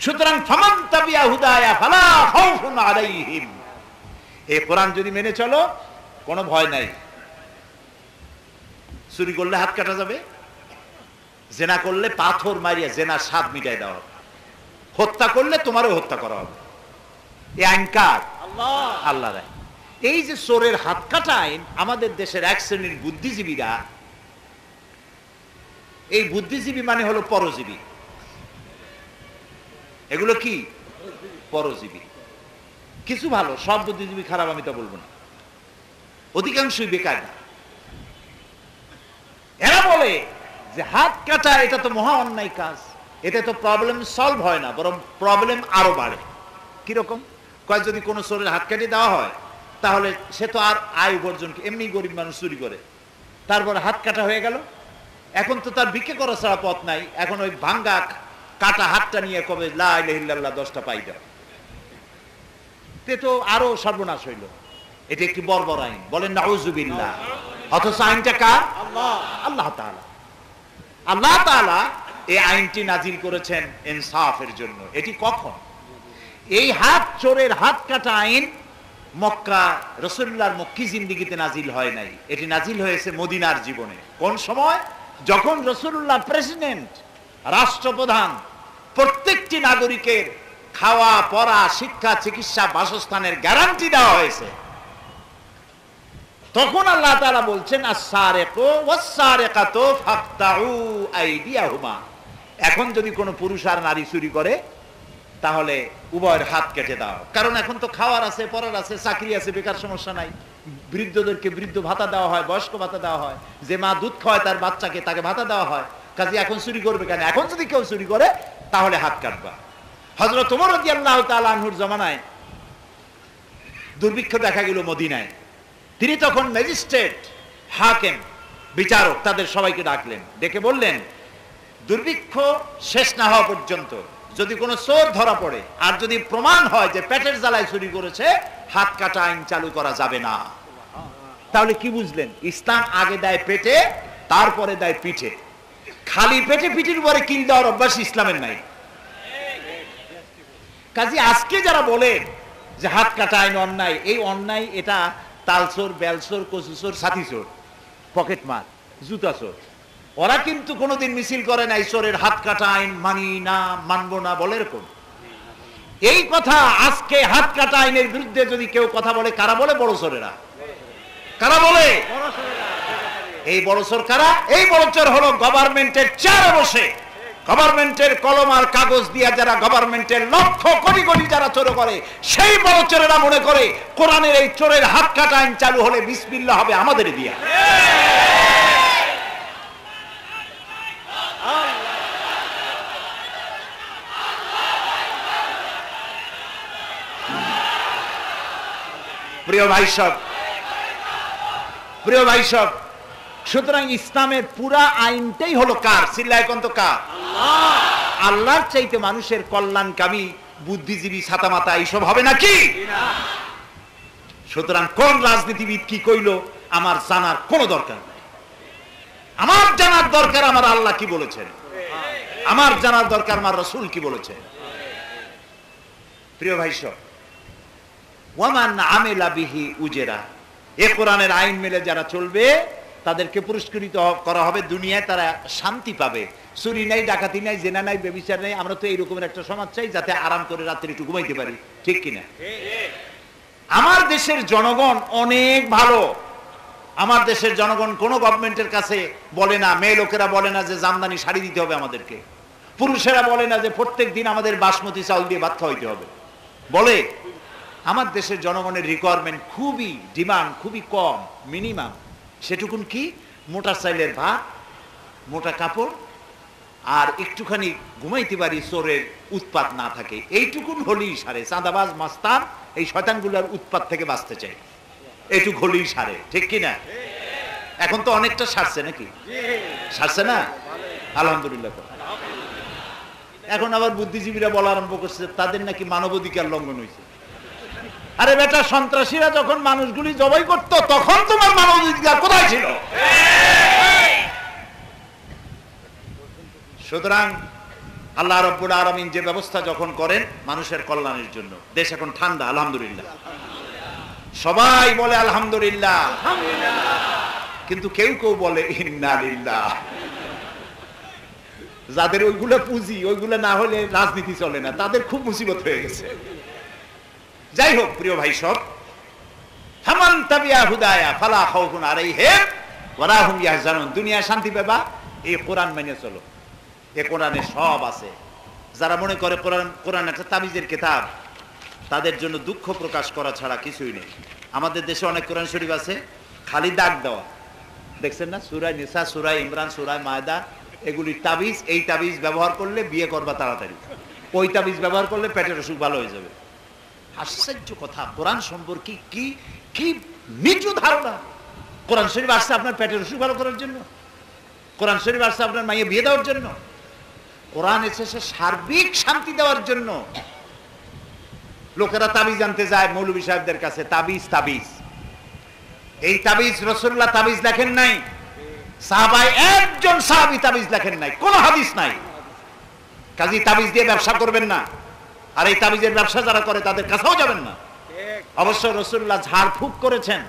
সুতরাং ফামান তাবিয়া হুদায়া ফালা খাউফুন আলাইহিম, এই কোরআন যদি মেনে চলো কোনো ভয় নাই। চুরি করলে হাত কাটা যাবে, জেনা করলে পাথর মারিয়া জেনার স্বাদ মিটাই দেওয়া হবে, হত্যা করলে তোমারও হত্যা করা হবে। এই আইন কার? আল্লাহ রায়। এই যে চোরের হাত কাটা আইন, আমাদের দেশের এক শ্রেণীর বুদ্ধিজীবীরা, এই বুদ্ধিজীবী মানে হলো পরজীবী, এগুলো কি পরজীবী। কিছু ভালো, সব বুদ্ধিজীবী খারাপ আমি তা বলবো না, অধিকাংশই বেকার। এরা বলে যে হাত কাটা এটা তো মহা অন্যায় কাজ, এটা তো প্রবলেম সলভ হয় না, বরং প্রবলেম আরো বাড়ে। কিরকম? কয় যদি কোনো চোরের হাত কেটে দেওয়া হয় তাহলে সে তো আর আয় উপার্জন, এমনি গরিব মানুষ চুরি করে, তারপর হাত কাটা হয়ে গেল, এখন তো তার বিক্রি করা ছাড়া পথ নাই, এখন ওই ভাঙ্গা কাটা হাতটা নিয়ে কবে লা ইলাহা ইল্লাল্লাহ 10টা পাই দেয়, তে তো আরো সর্বনাশ হইল। এটা একটি বর্বর আইন, বলেন নাউযুবিল্লাহ। অথচ আইনটা কার? আল্লাহ তাআলা। আল্লাহ তাআলা এই আইনটি নাজিল করেছেন ইনসাফের জন্য। এটি কখন? এই হাত চোরের হাত কাটা আইন মক্কা রাসূলুল্লাহর মক্কি জিন্দেগিতে নাজিল হয় নাই, এটি নাজিল হয়েছে মদিনার জীবনে। কোন সময়? যখন রাসূলুল্লাহ প্রেসিডেন্ট, রাষ্ট্রপ্রধান, প্রত্যেকটি নাগরিকের খাওয়া পড়া শিক্ষা চিকিৎসা বাসস্থানের গ্যারান্টি দেওয়া হয়েছে, তখন আল্লাহ তাআলা বলছেন আস-সারিকু ওয়াস-সারিকাতু ফাকতাউ আইদিয়াহুমা, এখন যদি কোনো পুরুষ আর নারী চুরি করে তাহলে উভয়ের হাত কেটে দাও। কারণ এখন তো খাওয়ার আছে, পড়ার আছে, চাকরি আছে, বেকার সমস্যা নাই, বৃদ্ধদেরকে বৃদ্ধ ভাতা দেওয়া হয়, বয়স্ক ভাতা দেওয়া হয়, যে মা দুধ খাওয়ায় তার বাচ্চাকে তাকে ভাতা দেওয়া হয়, কাজে এখন চুরি করবে কেন? এখন যদি কেউ চুরি করে তাহলে হাত কাটবা। হযরত ওমর রাদিয়াল্লাহু তাআলা আনহুর জামানায় দুর্ভিক্ষ দেখা গেল মদিনায়, তিনি তখন ম্যাজিস্ট্রেট, হাকিম, বিচারক, তাদের সবাইকে ডাকলেন, ডেকে বললেন দুর্ভিক্ষ শেষ না হওয়া পর্যন্ত যদি কোনো চোর ধরা পড়ে আর যদি প্রমাণ হয় যে পেটের জ্বালায় চুরি করেছে, হাত কাটা আইন চালু করা যাবে না। তাহলে কি বুঝলেন? ইসলাম আগে দেয় পেটে, তারপরে দেয় পিঠে। খালি পেটে পিঠের উপরে কিল দেওয়ার অভ্যাস ইসলামের নাই। কাজে আজকে যারা বলেন যে হাত কাটা আইন অন্যায়, এই অন্যায় এটা তালচোর, বেলচোর, কচুচোর, সাথীচোর, পকেটমার, জুতাচোর, ওরা কিন্তু কোনোদিন মিছিল করে নাই চোরের হাত কাটা আইন মানি না, মানবো না বলে। এরকম এই কথা আজকে হাত কাটা আইনের বিরুদ্ধে যদি কেউ কথা বলে, কারা বলে? বড় চোরেরা। কারা বলে? এই বড় চোর কারা? এই বড় চোর হলো গভর্নমেন্টের চেয়ারে বসে, গভর্নমেন্টের কলম আর কাগজ দিয়ে যারা গভর্নমেন্টের লক্ষ কোটি কোটি যারা চোর করে, সেই বড় চোরেরা মনে করে কোরআনের এই চোরের হাত কাটা আইন চালু হলে বিসমিল্লাহ হবে আমাদের দিয়া। প্রিয় ভাই সব, প্রিয় ভাই সব, সুতরাং ইসলামের পুরা আইনটাই হলো কার? চিল্লায় কোন তো কার? আল্লাহর চাইতে মানুষের কল্যাণকামী বুদ্ধিজীবী ছাতামাতা এইসব হবে নাকি? সুতরাং কোন রাজনীতিবিদ কি কইলো আমার জানার কোনো দরকার নাই। আমার জানার দরকার আমার আল্লাহ কি বলেছেন, আমার জানার দরকার আমার রাসূল কি বলেছেন। প্রিয় ভাই সব, ওয়ামান আমিলা বিহি উজরা, এই কোরআনের আইন মেনে যারা চলবে তাদেরকে পুরস্কৃত করা হবে, দুনিয়ায় তারা শান্তি পাবে। চুরি নাই, ডাকাতি নাই, জেনা নাই, ব্যভিচার নাই। আমরা তো এইরকমের একটা সমাজ চাই যাতে আরাম করে রাত্রে একটু ঘুমাইতে পারি, ঠিক কিনা? আমার দেশের জনগণ অনেক ভালো। আমার দেশের জনগণ কোন গভর্নমেন্টের কাছে বলে না, মেয়ে লোকেরা বলে না যে জামদানি শাড়ি দিতে হবে আমাদেরকে, পুরুষেরা বলে না যে প্রত্যেক দিন আমাদের বাসমতি চাউল দিয়ে ভাত খাওয়াইতে হবে। বলে আমার দেশের জনগণের রিকোয়ারমেন্ট খুবই, ডিমান্ড খুবই কম, মিনিমাম। সেটুকুন কি? মোটা চাইলের ভাত, মোটা কাপড়, আর একটুখানি ঘুমাইতে পারি, চোরের উৎপাত না থাকে, এইটুকুন হলেই সারে। চাঁদাবাজ মাস্তান এই শয়তানগুলোর উৎপাত থেকে বাঁচতে চাই, এইটুক হলেই সারে, ঠিক কিনা? এখন তো অনেকটা সারছে নাকি? সারছে না? আলহামদুলিল্লাহ। এখন আবার বুদ্ধিজীবীরা বলা আরম্ভ করছে তাদের নাকি মানবাধিকার লঙ্ঘন হয়েছে। আরে বেটা, সন্ত্রাসীরা যখন মানুষগুলি জবাই করত তখন তোমার মানবাধিকার কোথায় ছিল? সুতরাং আল্লাহ রাব্বুল আলামিন যে ব্যবস্থা যখন করেন মানুষের কল্যাণের জন্য, দেশ এখন ঠান্ডা আলহামদুলিল্লাহ, সবাই বলে আলহামদুলিল্লাহ, কিন্তু কেউ কেউ বলে ইন্না লিল্লাহ। যাদের ওইগুলো পুঁজি, ওইগুলো না হলে রাজনীতি চলে না, তাদের খুব মুসিবত হয়ে গেছে। যাই হোক প্রিয় ভাই সব, ফামান তাবিয়া হুদায়া ফালা খাউফুন আলাইহিম ওয়া লা হুম ইয়াহজানুন। দুনিয়া শান্তি পাবা এই কোরআন মেনে চলো, এই কোরআনে সব আছে। যারা মনে করে কোরআন একটা তাবিজের কিতাব, তাদের জন্য দুঃখ প্রকাশ করা ছাড়া কিছুই নেই। আমাদের দেশে অনেক কোরআন শরীফ আছে খালি দাগ দেওয়া, দেখছেন না? সূরা নিসা, সূরা ইমরান, সূরা মায়দা, এগুলি তাবিজ। এই তাবিজ ব্যবহার করলে বিয়ে করবা তাড়াতাড়ি, ওই তাবিজ ব্যবহার করলে পেটের অসুখ ভালো হয়ে যাবে। আশ্চর্য কথা, কোরআন সম্পর্কে কি কি নিচু ধারণা। কোরআন শরীফ আসছে আপনার পেটের অসুখ ভালো করার জন্য, কোরআন শরীফ আসছে আপনার মাইয়ে বিয়ে দেওয়ার জন্য, কোরআন এসেছে সার্বিক শান্তি দেওয়ার জন্য। লোকেরা তাবিজ আনতে যায় মৌলভী সাহেবদের কাছে, তাবিজ তাবিজ। এই তাবিজ রাসূলুল্লাহ তাবিজ লেখেন নাই, সাহাবায়ে একজন সাহাবী তাবিজ লেখেন নাই, কোন হাদিস নাই। কাজী তাবিজ দিয়ে ব্যবসা করবেন না, আর এই তাবিজের ব্যবসা যারা করে তাদের কাছেও যাবেন না। অবশ্য রাসূলুল্লাহ ঝাড়ফুঁক করেছেন,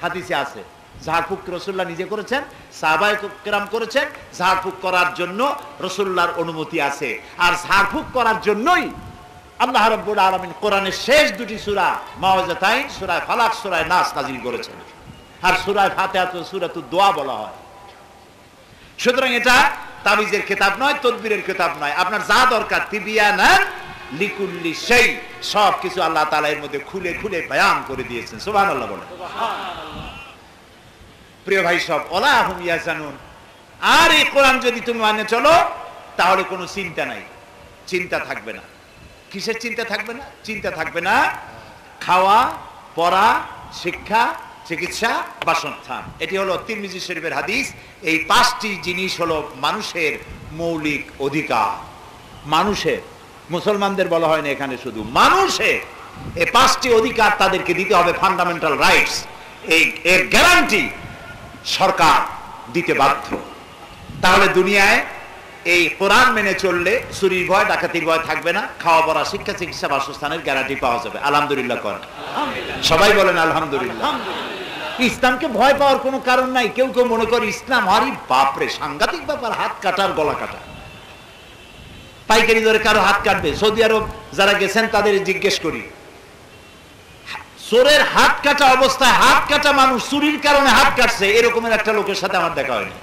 হাদিসে আছে। ঝাড়ফুঁক রাসূলুল্লাহ নিজে করেছেন, সাহাবায়ে কেরাম করেছেন। ঝাড়ফুঁক করার জন্য রাসূলুল্লাহর অনুমতি আছে, আর ঝাড়ফুঁক করার জন্যই আল্লাহ রাব্বুল আলামিন কোরআনের শেষ দুটি সূরা মাওয়াজাতাইন, সূরা ফালাক, সূরা নাস নাযিল করেছেন। আর সূরা ফাতিহা তো সূরাতুদ দোয়া বলা হয়। সুতরাং এটা তাবিজের কিতাব নয়, তদবিরের কিতাব নয়। আপনার যা দরকার তিবিয়ানান লিকুল্লি শাই, সব কিছু আল্লাহ তাআলা এর মধ্যে খুলে খুলে বয়ান করে দিয়েছেন। সুবহানাল্লাহ বলেন। প্রিয় ভাই সব, ওয়ালা হুম ইয়াহজানুন। আর এই কোরআন যদি তুমি মানে চলো তাহলে কোনো চিন্তা নাই, চিন্তা থাকবে না। কিসের চিন্তা থাকবে না? চিন্তা থাকবে না খাওয়া, পড়া, শিক্ষা, চিকিৎসা, বাসস্থান। এটি হলো তিরমিজি শরীফের হাদিস। এই পাঁচটি জিনিস হলো মানুষের মৌলিক অধিকার। মানুষের, মুসলমানদের বলা হয় না এখানে, শুধু মানুষের এই পাঁচটি অধিকার তাদেরকে দিতে হবে, ফান্ডামেন্টাল রাইটস। এর গ্যারান্টি সরকার দিতে বাধ্য। তাহলে দুনিয়ায় এই কোরআন মেনে চললে চুরির ভয়, ডাকাতির ভয় থাকবে না। খাওয়া পড়া, শিক্ষা, চিকিৎসা, বাসস্থানের গ্যারান্টি পাওয়া যাবে। আলহামদুলিল্লাহ করেন, সবাই বলেন আলহামদুলিল্লাহ। ইসলামকে ভয় পাওয়ার কোনো কারণ নাই। কেউ কেউ মনে করে ইসলাম, আরে বাপরে সাংঘাতিক ব্যাপার, হাত কাটার গলা কাটা, পাইকারি ধরে কারো হাত কাটবে। সৌদি আরব যারা গেছেন তাদের জিজ্ঞেস করি, চোরের হাত কাটা অবস্থায় হাত কাটা মানুষ চুরির কারণে হাত কাটছে, এরকমের একটা লোকের সাথে আমার দেখা হয়নি।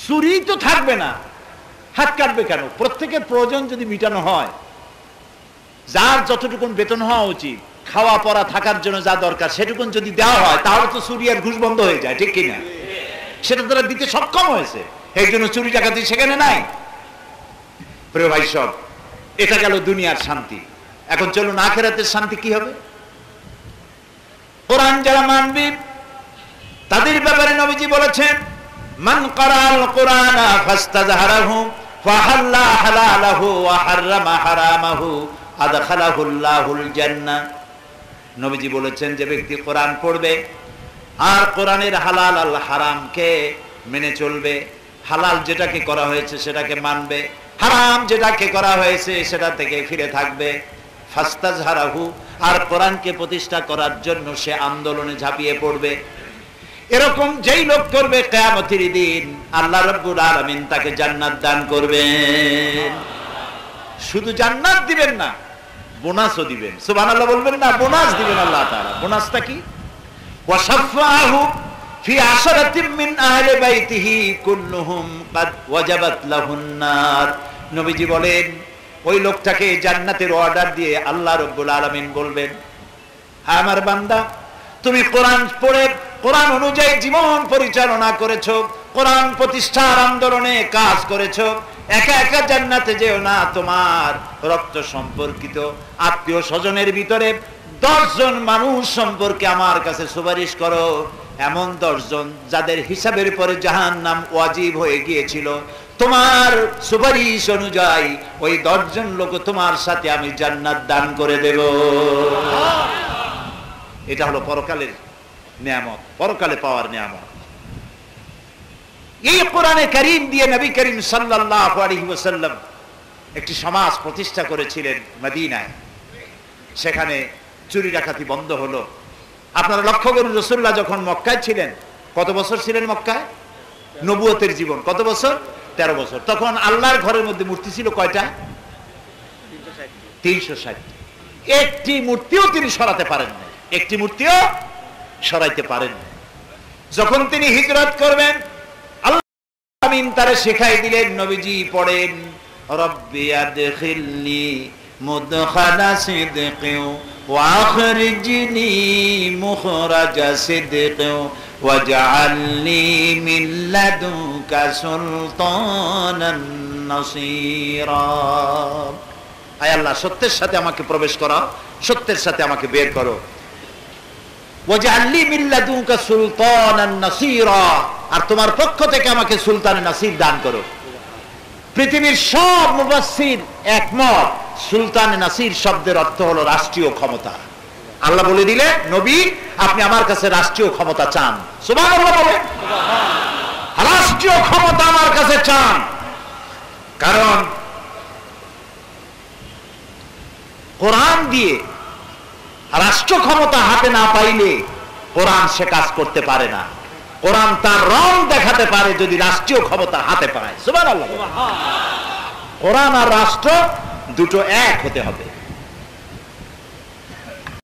চুরি তো থাকবে না, হাত কাটবে কেন? প্রত্যেকের প্রয়োজন যদি মিটানো হয়, যার যতটুকু বেতন হওয়া উচিত, খাওয়া পড়া থাকার জন্য যা দরকার সেটুকুন যদি দেওয়া হয়, তাহলে তো চুরি আর ঘুষ বন্ধ হয়ে যায়, ঠিক কিনা? সেটা তারা দিতে সক্ষম হয়েছে, এই জন্য চুরি ডাকাতি সেখানে নাই। প্রিয় ভাই সব, এটা গেল দুনিয়ার শান্তি। এখন চলুন আখিরাতের শান্তি কি হবে। কোরআন যারা মানবে তাদের ব্যাপারে নবীজি বলেছেন, মান ক্বারাআল কুরআনা ফাস্তাযহারাহু ফাহাল্লা হালালাহু ওয়া হাররামা হারামাহু আদখালাহুল্লাহুল জান্নাহ। নবীজি বলেছেন, যে ব্যক্তি কোরআন পড়বে আর কোরআনের হালাল আল হারামকে মেনে চলবে, হালাল যেটাকে করা হয়েছে সেটাকে মানবে, হারাম যেটাকে করা হয়েছে সেটা থেকে ফিরে থাকবে, ফাস্তাযহারাহু, আর কোরআনকে প্রতিষ্ঠা করার জন্য সে আন্দোলনে ঝাঁপিয়ে পড়বে, এরকম যেই লোক করবে, কিয়ামতের দিন আল্লাহ রাব্বুল আলামিন তাকে জান্নাত দান করবেন। শুধু জান্নাত দিবেন না, বোনাসও দিবেন। সুবহানাল্লাহ বলবেন না? বোনাস দিবেন আল্লাহ তাআলা। বোনাসটা কি? ওয়াশাফাহু ফি আশরাতিন মিন আহলি বাইতিহি কুল্লুহুম ক্বাদ ওয়াজাবাত লাহুন নার। নবীজি বলেন, ওই লোকটাকে জান্নাতের অর্ডার দিয়ে আল্লাহ রাব্বুল আলামিন বলবেন, আমার বান্দা, তুমি কোরআন পড়ে কোরআন অনুযায়ী জীবন পরিচালনা করেছো, কোরআন প্রতিষ্ঠার আন্দোলনে কাজ করেছো, একা একা জান্নাতে যেও না, তোমার রক্ত সম্পর্কিত আত্মীয় স্বজনের ভিতরে 10 জন মানুষ সম্পর্কে আমার কাছে সুপারিশ করো, এমন 10 জন যাদের হিসাবের পরে জাহান্নাম ওয়াজিব হয়ে গিয়েছিল, তোমার সুপারিশ অনুযায়ী ওই 10 জন লোক তোমার সাথে আমি জান্নাত দান করে দেব। এটা হলো পরকালের নিয়ামত, পরকালে পাওয়ার নিয়ামত। এই কোরআনে কারীম দিয়ে নবী করিম সাল্লাল্লাহু আলাইহি ওয়াসাল্লাম একটি সমাজ প্রতিষ্ঠা করেছিলেন মদিনায়। সেখানে চুরি ডাকাতি বন্ধ হলো। আপনারা লক্ষ্য করুন, রাসূলুল্লাহ যখন মক্কায় ছিলেন, কত বছর ছিলেন মক্কায়? নবুয়তের জীবন কত বছর? 13 বছর। তখন আল্লাহর ঘরের মধ্যে মূর্তি ছিল কয়টা? 360। একটি মূর্তিও তিনি সরাতে পারেন না, একটি মূর্তিও সরাইতে পারেন না। যখন তিনি হিজরত করবেন, আল্লাহ আমিন তারে শেখাই দিলেন, নবীজি পড়েন, রব্বি আদখিলনি মুদখালা সিদকিন ওয়া আখরিজনি মুখরাজা সিদকিন ওয়াজআলনি মিন লাদুনকা সুলতানান নাসীরা। আয় আল্লাহ, সত্যের সাথে আমাকে প্রবেশ করাও, সত্যের সাথে আমাকে বের করো। ওয়াজআলনি মিন লাদুনকা সুলতানান নাসীরা, আর তোমার পক্ষ থেকে আমাকে সুলতানে নাসির দান করো। পৃথিবীর সব মুফাসসির একমত, সুলতানে নাসির শব্দের অর্থ হলো রাষ্ট্রীয় ক্ষমতা। আল্লাহ বলে দিলে, নবী আপনি আমার কাছে রাষ্ট্রীয় ক্ষমতা চান। সুবহানাল্লাহ বলেন, রাষ্ট্রীয় ক্ষমতা আমার কাছে চান। কারণ কোরআন দিয়ে রাষ্ট্র ক্ষমতা হাতে না পাইলে কোরআন সে কাজ করতে পারে না। কোরআন তার রং দেখাতে পারে যদি রাষ্ট্রীয় ক্ষমতা হাতে পায়। সুবহানাল্লাহ। কোরআন আর রাষ্ট্র দুটো এক হতে হবে।